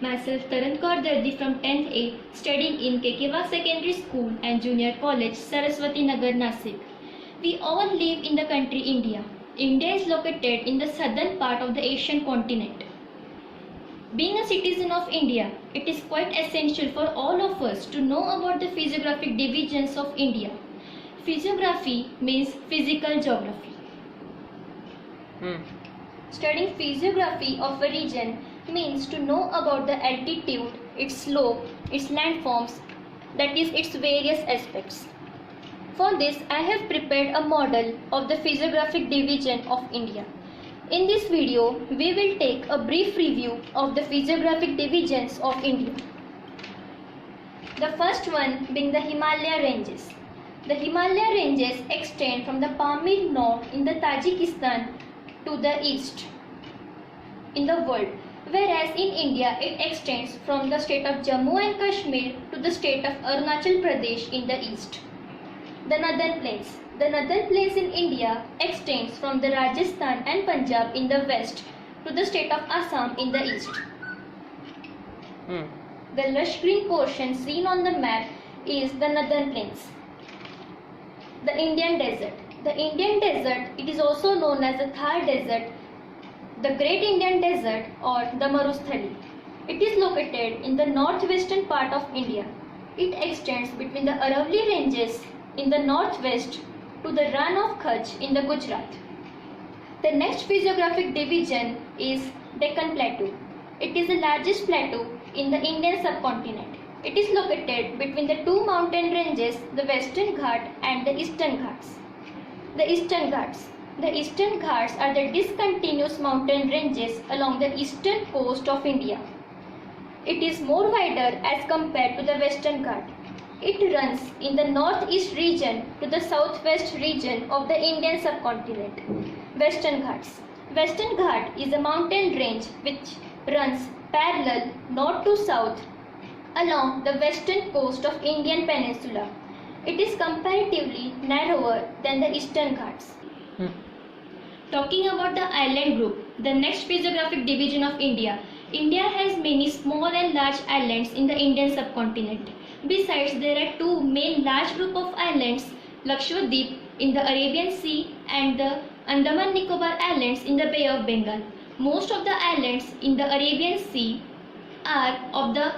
Myself Taran Kaur Dardi from 10th A, studying in Kekewa Secondary School and Junior College, Saraswati Nagar, Nasik. We all live in the country India. India is located in the southern part of the Asian continent. Being a citizen of India, it is quite essential for all of us to know about the physiographic divisions of India. Physiography means physical geography. Studying physiography of a region means to know about the altitude, its slope, its landforms, that is its various aspects. For this, I have prepared a model of the physiographic division of India. In this video, we will take a brief review of the physiographic divisions of India. The first one being the Himalaya ranges. The Himalaya ranges extend from the Pamir North in the Tajikistan to the east in the world, whereas in India it extends from the state of Jammu and Kashmir to the state of Arunachal Pradesh in the east. The Northern Plains. The Northern Plains in India extends from the Rajasthan and Punjab in the west to the state of Assam in the east. The lush green portion seen on the map is the Northern Plains. The Indian Desert. The Indian Desert, it is also known as the Thar Desert, the Great Indian Desert or the Marusthali. It is located in the northwestern part of India. It extends between the Aravalli ranges in the northwest to the Rann of Kutch in the Gujarat. The next physiographic division is Deccan Plateau. It is the largest plateau in the Indian subcontinent. It is located between the two mountain ranges, the Western Ghat and the Eastern Ghats. The Eastern Ghats. The Eastern Ghats are the discontinuous mountain ranges along the eastern coast of India. It is more wider as compared to the Western Ghat. It runs in the northeast region to the southwest region of the Indian subcontinent. Western Ghats. Western Ghat is a mountain range which runs parallel north to south along the western coast of Indian peninsula. It is comparatively narrower than the Eastern Ghats. Talking about the island group, the next physiographic division of India. India has many small and large islands in the Indian subcontinent. Besides, there are two main large group of islands, Lakshadweep in the Arabian Sea and the Andaman Nicobar Islands in the Bay of Bengal. Most of the islands in the Arabian Sea are of the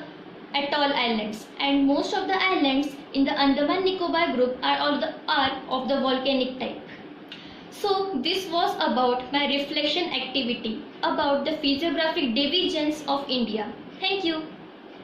atoll islands, and most of the islands in the Andaman Nicobar group are of the volcanic type. So this was about my reflection activity about the physiographic divisions of India. Thank you.